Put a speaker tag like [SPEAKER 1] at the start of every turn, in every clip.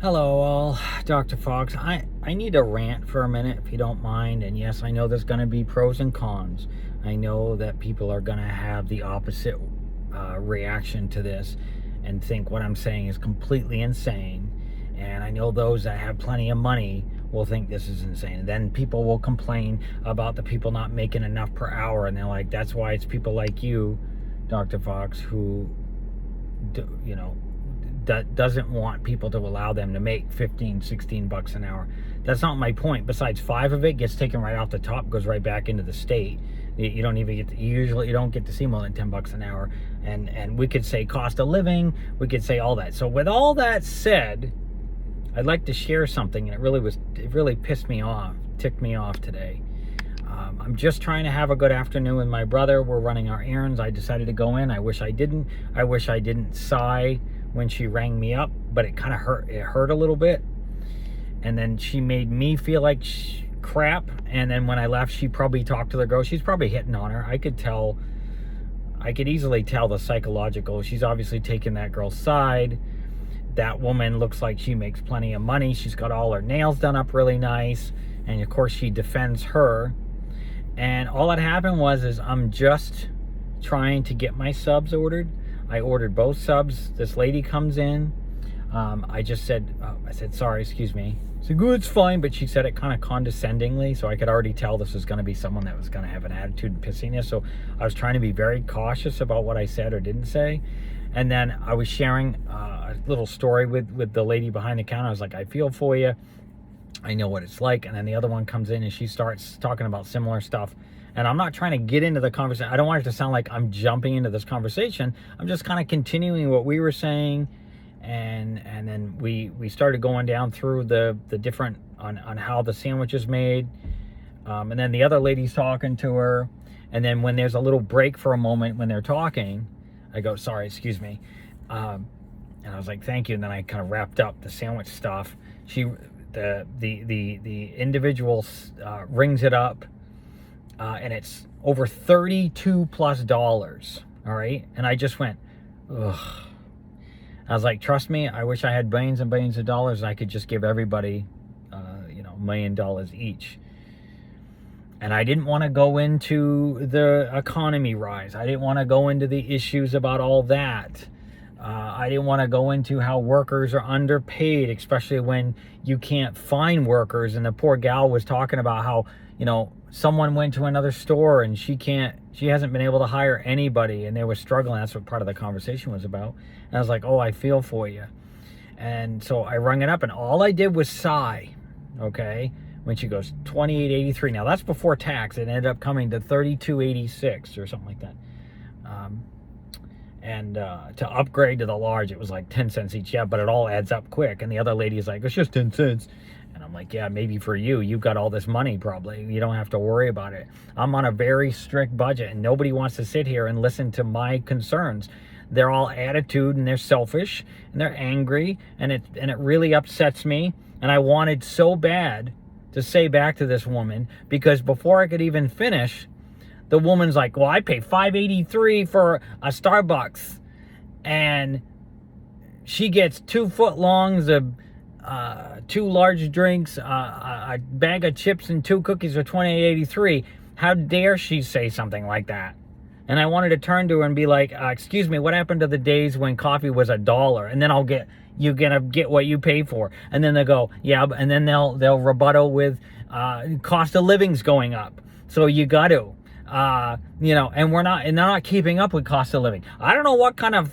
[SPEAKER 1] Hello all, Dr. Fox. I need to rant for a minute if you don't mind. And yes, I know there's going to be pros and cons. I know that people are going to have the opposite reaction to this and think what I'm saying is completely insane. And I know those that have plenty of money will think this is insane. And then people will complain about the people not making enough per hour. And they're like, that's why it's people like you, Dr. Fox, who, that doesn't want people to allow them to make 15, 16 bucks an hour. That's not my point. Besides, 5 of it gets taken right off the top, goes right back into the state. You don't even get to, you don't get to see more than 10 bucks an hour. And we could say cost of living, we could say all that. So with all that said, I'd like to share something, and it really pissed me off, ticked me off today. I'm just trying to have a good afternoon with my brother. We're running our errands. I decided to go in. I wish I didn't. I wish I didn't sigh when she rang me up, but it kind of hurt. It hurt a little bit. And then she made me feel like crap. And then when I left, she probably talked to the girl. She's probably hitting on her. I could easily tell the psychological. She's obviously taking that girl's side. That woman looks like she makes plenty of money. She's got all her nails done up really nice. And of course she defends her. And all that happened is I'm just trying to get my subs ordered. I ordered both subs. This lady comes in. I said, sorry, excuse me. I said, good, it's fine. But she said it kind of condescendingly. So I could already tell this was going to be someone that was going to have an attitude and pissiness. So I was trying to be very cautious about what I said or didn't say. And then I was sharing a little story with the lady behind the counter. I was like, I feel for you. I know what it's like. And then the other one comes in and she starts talking about similar stuff. And I'm not trying to get into the conversation. I don't want it to sound like I'm jumping into this conversation. I'm just kind of continuing what we were saying. And then we started going down through the different, on how the sandwich is made. And then the other lady's talking to her. And then when there's a little break for a moment when they're talking, I go, sorry, excuse me. And I was like, thank you. And then I kind of wrapped up the sandwich stuff. The individual rings it up, and it's over $32+. All right, and I just went, ugh. I was like, trust me, I wish I had billions and billions of dollars and I could just give everybody, $1 million each. And I didn't want to go into the economy rise. I didn't want to go into the issues about all that. I didn't want to go into how workers are underpaid, especially when you can't find workers. And the poor gal was talking about how, someone went to another store and she hasn't been able to hire anybody and they were struggling. That's what part of the conversation was about. And I was like, oh, I feel for you. And so I rung it up and all I did was sigh, okay? When she goes, $28.83. Now that's before tax. It ended up coming to $32.86 or something like that. And to upgrade to the large, it was like 10 cents each. Yeah, but it all adds up quick. And the other lady is like, it's just 10 cents. And I'm like, yeah, maybe for you. You've got all this money probably. You don't have to worry about it. I'm on a very strict budget, and nobody wants to sit here and listen to my concerns. They're all attitude, and they're selfish, and they're angry, and it really upsets me. And I wanted so bad to say back to this woman, because before I could even finish, the woman's like, well, I pay $5.83 for a Starbucks. And she gets 2 foot-longs of 2 large drinks, a bag of chips, and 2 cookies for $28.83. How dare she say something like that? And I wanted to turn to her and be like, excuse me, what happened to the days when coffee was $1? And then you're gonna get what you pay for. And then they go, yeah, and then they'll rebuttal with cost of living's going up. So you got to. And they're not keeping up with cost of living. I don't know what kind of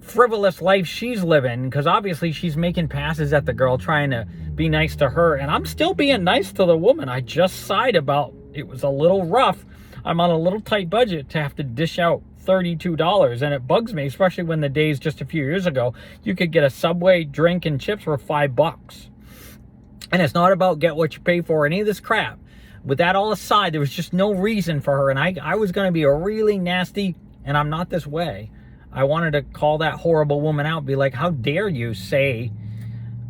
[SPEAKER 1] frivolous life she's living, because obviously she's making passes at the girl trying to be nice to her, and I'm still being nice to the woman. I just sighed about it was a little rough. I'm on a little tight budget to have to dish out $32, and it bugs me, especially when the days just a few years ago you could get a Subway drink and chips for $5. And it's not about get what you pay for or any of this crap. With that all aside, there was just no reason for her. And I was going to be a really nasty, and I'm not this way. I wanted to call that horrible woman out, be like, how dare you say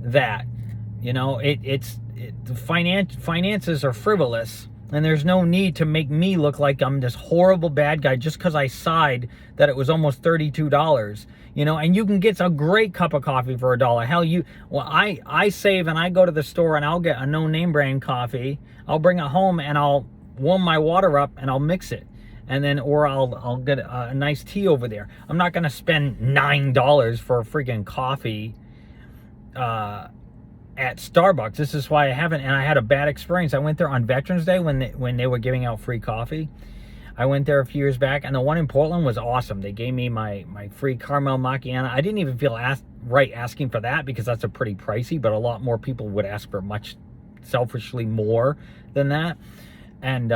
[SPEAKER 1] that? The finances are frivolous, and there's no need to make me look like I'm this horrible bad guy just because I sighed that it was almost $32. you know, and you can get a great cup of coffee for $1. Hell, I save and I go to the store and I'll get a no name brand coffee. I'll bring it home and I'll warm my water up and I'll mix it. And then, or I'll get a nice tea over there. I'm not going to spend $9 for a freaking coffee at Starbucks. This is why I haven't, and I had a bad experience. I went there on Veterans Day when they were giving out free coffee. I went there a few years back, and the one in Portland was awesome. They gave me my free caramel macchiato. I didn't even feel right asking for that because that's a pretty pricey, but a lot more people would ask for much selfishly more than that. And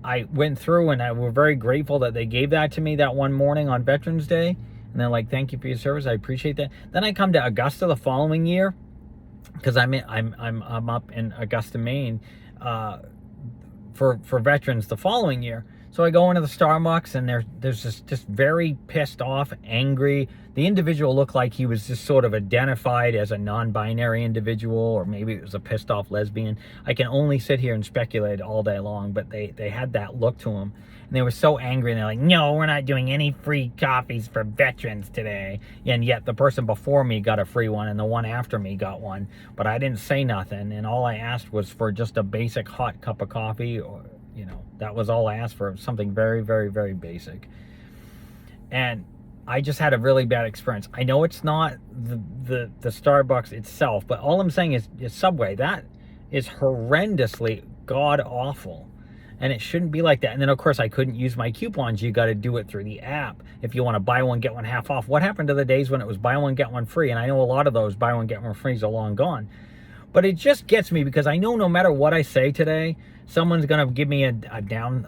[SPEAKER 1] I went through, and I was very grateful that they gave that to me that one morning on Veterans Day. And they're like, "Thank you for your service. I appreciate that." Then I come to Augusta the following year because I'm up in Augusta, Maine, for veterans the following year. So I go into the Starbucks, and there's this just very pissed off, angry. The individual looked like he was just sort of identified as a non-binary individual, or maybe it was a pissed off lesbian. I can only sit here and speculate all day long, but they had that look to them. And they were so angry, and they're like, "No, we're not doing any free coffees for veterans today." And yet the person before me got a free one, and the one after me got one. But I didn't say nothing, and all I asked was for just a basic hot cup of coffee, or, you know, that was all I asked for, something very, very, very basic. And I just had a really bad experience. I know it's not the Starbucks itself, but all I'm saying is Subway. That is horrendously god-awful. And it shouldn't be like that. And then, of course, I couldn't use my coupons. You got to do it through the app if you want to buy one, get one half off. What happened to the days when it was buy one, get one free? And I know a lot of those buy one, get one frees are long gone. But it just gets me because I know no matter what I say today, someone's going to give me a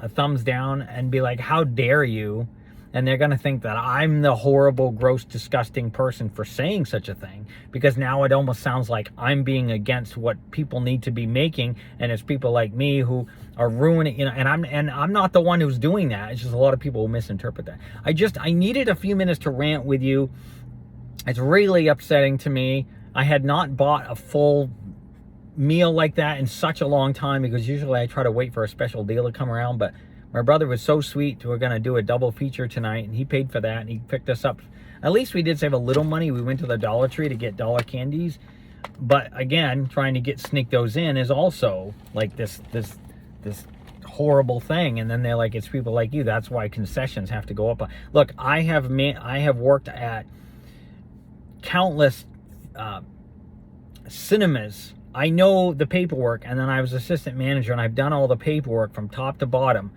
[SPEAKER 1] thumbs down and be like, "How dare you?" And they're going to think that I'm the horrible, gross, disgusting person for saying such a thing, because now it almost sounds like I'm being against what people need to be making, and it's people like me who are ruining, you know, and I'm not the one who's doing that. It's just a lot of people who misinterpret that. I needed a few minutes to rant with you. It's really upsetting to me. I had not bought a full meal like that in such a long time, because usually I try to wait for a special deal to come around, but my brother was so sweet. We're going to do a double feature tonight, and he paid for that, and he picked us up. At least we did save a little money. We went to the Dollar Tree to get dollar candies. But again, trying to sneak those in is also like this horrible thing. And then they're like, it's people like you. That's why concessions have to go up. Look, I have worked at countless cinemas. I know the paperwork, and then I was assistant manager, and I've done all the paperwork from top to bottom.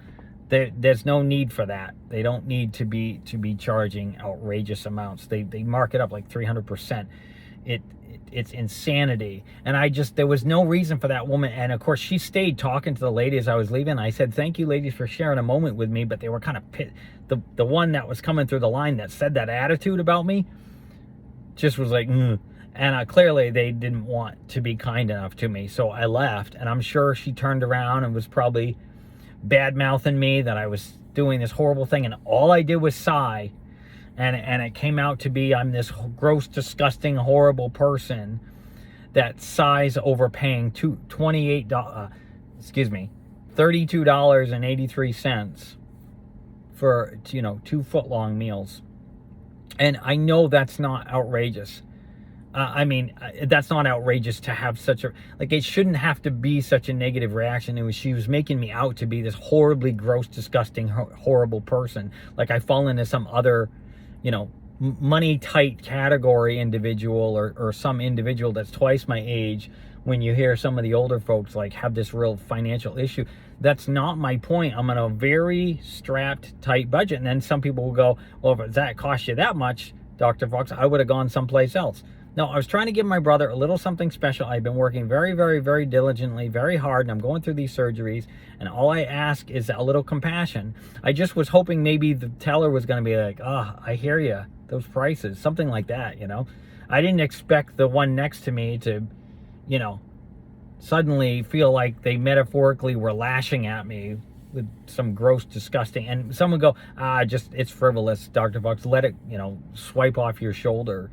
[SPEAKER 1] There's no need for that. They don't need to be charging outrageous amounts. They mark it up like 300%. It's insanity. And there was no reason for that woman. And of course, she stayed talking to the lady as I was leaving. I said, "Thank you, ladies, for sharing a moment with me." But they were kind of the one that was coming through the line that said that attitude about me just was like, "Mm." And clearly they didn't want to be kind enough to me. So I left, and I'm sure she turned around and was probably bad-mouthing me that I was doing this horrible thing. And all I did was sigh. And it came out to be I'm this gross, disgusting, horrible person that sighs over paying $32.83 for, 2 foot-long meals. And I know that's not outrageous. That's not outrageous to have such a, it shouldn't have to be such a negative reaction. She was making me out to be this horribly gross, disgusting, horrible person. Like I fall into some other, money tight category individual or some individual that's twice my age. When you hear some of the older folks have this real financial issue, that's not my point. I'm on a very strapped, tight budget. And then some people will go, "Well, if that cost you that much, Dr. Fox, I would have gone someplace else." No, I was trying to give my brother a little something special. I've been working very, very, very diligently, very hard, and I'm going through these surgeries, and all I ask is a little compassion. I just was hoping maybe the teller was going to be like, "Oh, I hear you, those prices," something like that, I didn't expect the one next to me to, suddenly feel like they metaphorically were lashing at me with some gross, disgusting, and someone go, it's frivolous, Dr. Fox, let it, swipe off your shoulder.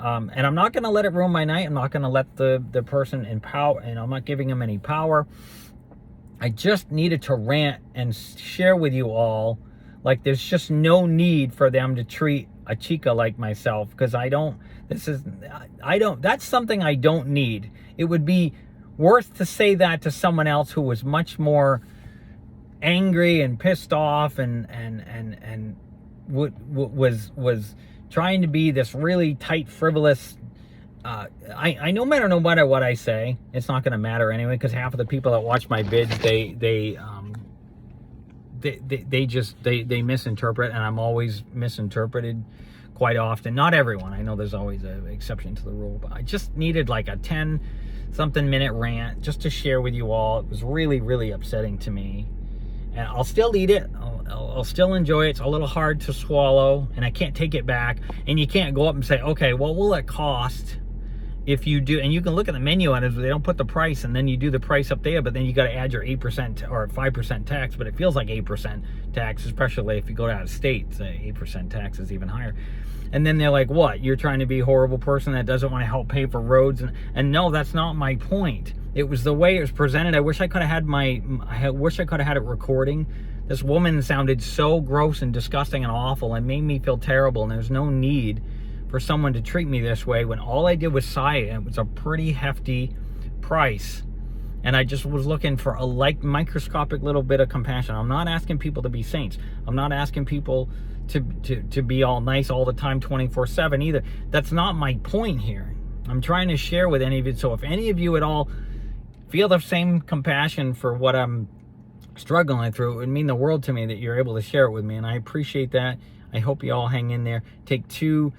[SPEAKER 1] And I'm not going to let it ruin my night. I'm not going to let the person in power, and I'm not giving them any power. I just needed to rant and share with you all, there's just no need for them to treat a chica like myself, because that's something I don't need. It would be worth to say that to someone else who was much more angry and pissed off and was trying to be this really tight, frivolous. I no matter what I say, it's not going to matter anyway, because half of the people that watch my vids, they misinterpret, and I'm always misinterpreted quite often. Not everyone. I know there's always an exception to the rule, but I just needed like a 10-something minute rant just to share with you all. It was really, really upsetting to me. And I'll still eat it. I'll still enjoy it. It's a little hard to swallow, and I can't take it back. And you can't go up and say, okay, well, will it cost if you do? And you can look at the menu on it. They don't put the price, and then you do the price up there, but then you got to add your 8% or 5% tax. But it feels like 8% tax, especially if you go out of state. The 8% tax is even higher. And then they're like, what? You're trying to be a horrible person that doesn't want to help pay for roads? And no, that's not my point. It was the way it was presented. I wish I could have had it recording. This woman sounded so gross and disgusting and awful and made me feel terrible. And there's no need for someone to treat me this way when all I did was sigh, and it was a pretty hefty price. And I just was looking for a microscopic little bit of compassion. I'm not asking people to be saints. I'm not asking people to be all nice all the time, 24/7 either. That's not my point here. I'm trying to share with any of you. So if any of you at all feel the same compassion for what I'm struggling through, it would mean the world to me that you're able to share it with me, and I appreciate that. I hope you all hang in there. Take 2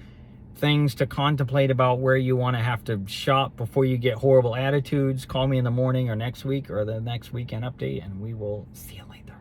[SPEAKER 1] things to contemplate about where you want to have to shop before you get horrible attitudes. Call me in the morning or next week or the next weekend update, and we will see you later.